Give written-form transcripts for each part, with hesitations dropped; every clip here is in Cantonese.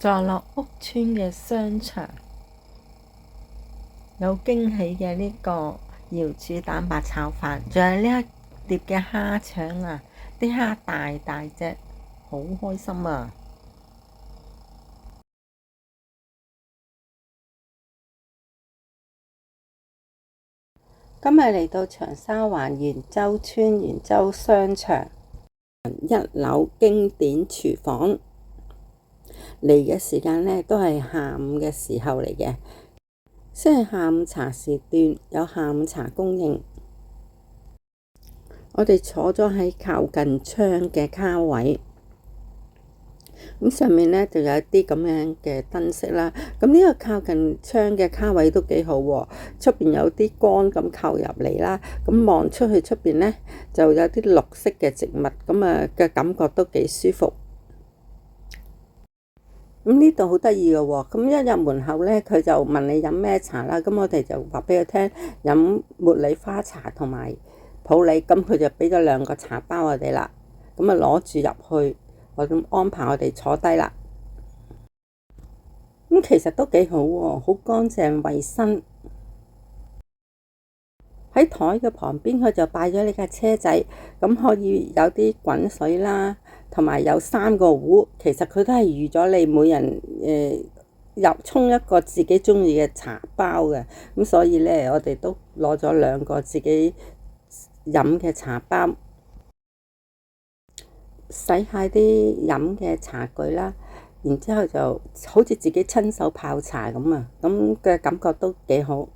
坐落屋村嘅商場，有驚喜嘅呢個瑤柱蛋白炒飯，仲有呢一碟嘅蝦腸啊！啲蝦大大隻，好開心啊！今日嚟到長沙灣元洲村元洲商場一樓經典廚房，嚟嘅時間呢都係下午嘅時候嚟嘅，即係下午茶時段，有下午茶供應。我哋坐咗喺靠近窗嘅卡位，咁上面呢就有一啲咁樣嘅燈飾啦。咁呢個靠近窗嘅卡位都幾好喎，出邊有啲光咁透入嚟啦。咁望出去出邊呢，就有啲綠色嘅植物，咁啊嘅感覺都幾舒服。咁呢度好得意嘅喎，咁一入門口呢，佢就問你飲咩茶啦。咁我哋就話俾佢聽飲茉莉花茶同埋普洱，咁佢就俾咗2個茶包我哋啦。咁啊攞住入去，我咁安排我哋坐低啦。咁其實都幾好喎，好乾淨衞生。喺枱嘅旁邊，佢就擺咗呢架車仔，咁可以有啲滾水啦，同埋有3個壺。其實佢都係預咗你每人入沖一個自己鍾意嘅茶包嘅。咁所以呢，我哋都攞咗2個自己飲嘅茶包，洗下啲飲嘅茶具啦，然之後就好似自己親手泡茶咁啊，咁嘅感覺都幾好。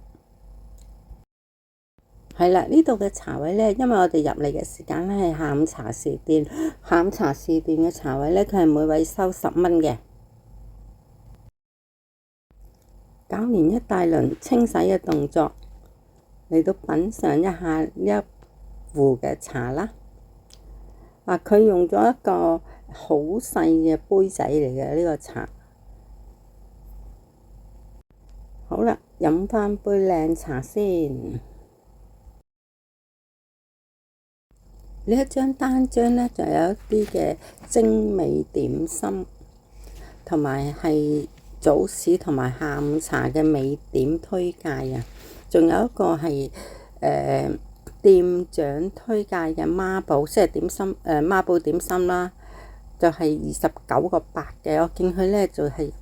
係啦，呢度嘅茶位呢，因為我哋入嚟嘅時間呢係下午茶時段，下午茶時段嘅茶位呢，佢係每位收10蚊嘅。搞完一大輪清洗嘅動作，嚟到品嚐一下呢一壺嘅茶啦。佢用咗一個好細嘅杯仔嚟嘅呢個茶。好啦，飲返杯靚茶先。呢一張單張呢，就有一啲嘅精美點心，同埋係早市同埋下午茶嘅美點推介啊！仲有一個係店長推介嘅孖寶，即係點心孖寶點心啦，就係29個8嘅。我見佢呢，就係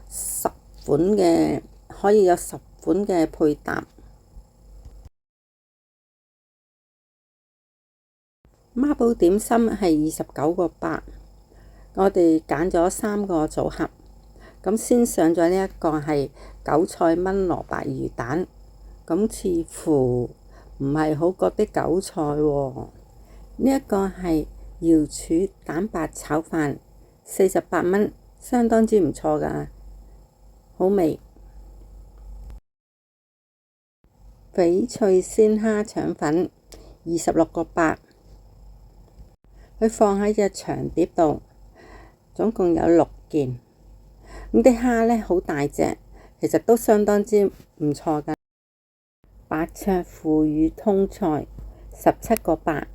10款嘅，可以有10款嘅配搭。孖寶點心係29個8，我哋揀咗3個組合，咁先上咗呢一個係韭菜炆蘿蔔魚蛋，咁似乎唔係好覺得韭菜喎。呢一個係瑤柱蛋白炒飯，48蚊，相當之唔錯㗎，好味。翡翠鮮蝦腸粉26個8。佢放喺隻長碟度，總共有6件。咁啲蝦呢，好大隻，其實都相當之唔錯㗎。白灼腐乳通菜17個8。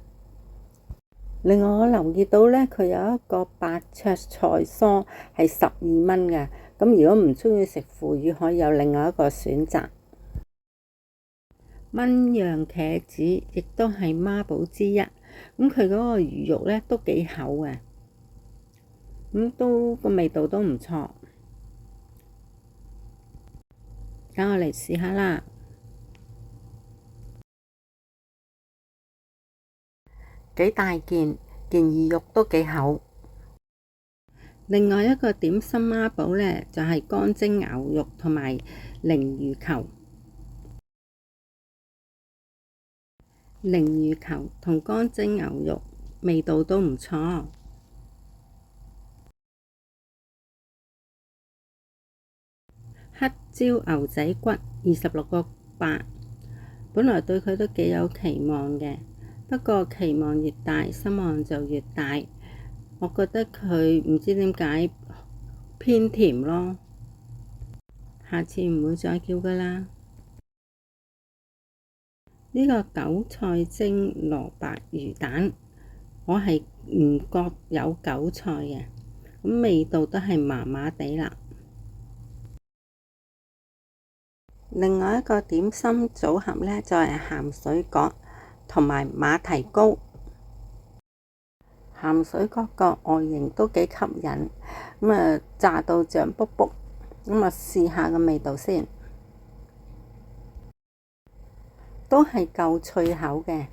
另外我留意到呢，佢有一個白灼菜蔬係12蚊㗎。咁如果唔鍾意食腐乳，可以有另外一個選擇。炆釀茄子亦都係孖寶之一。咁佢嗰個魚肉呢都幾厚嘅，咁都個味道都唔錯。等我嚟試下啦，幾大件魚肉都幾厚。另外一個點心孖寶呢，就係乾蒸牛肉同埋鯪魚球。鯪魚球同乾蒸牛肉味道都唔錯。黑椒牛仔骨26個8，本來對佢都幾有期望嘅，不過期望越大，失望就越大。我覺得佢唔知點解偏甜咯，下次唔會再叫㗎啦。呢個韭菜蒸蘿蔔魚蛋，我係唔覺有韭菜嘅，咁味道都係麻麻地啦。另外一個點心組合呢，就係鹹水角同埋馬蹄糕。鹹水角個外形都幾吸引，炸到脹卜卜，試下個味道先，都係夠脆口嘅。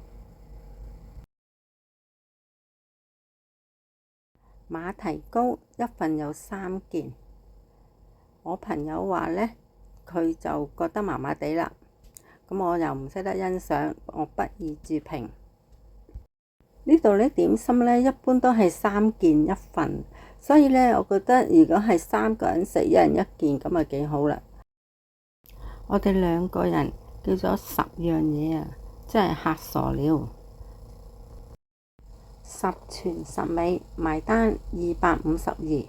馬蹄糕一份有3件，我朋友話呢，佢就覺得麻麻地啦，咁我又唔識得欣賞，我不予置評。呢度呢點心呢，一般都係3件一份，所以呢，我覺得如果係3個人食，一人1件咁啊幾好啦。我哋2個人叫咗10樣嘢啊，真係嚇傻了。十全十美，埋單252。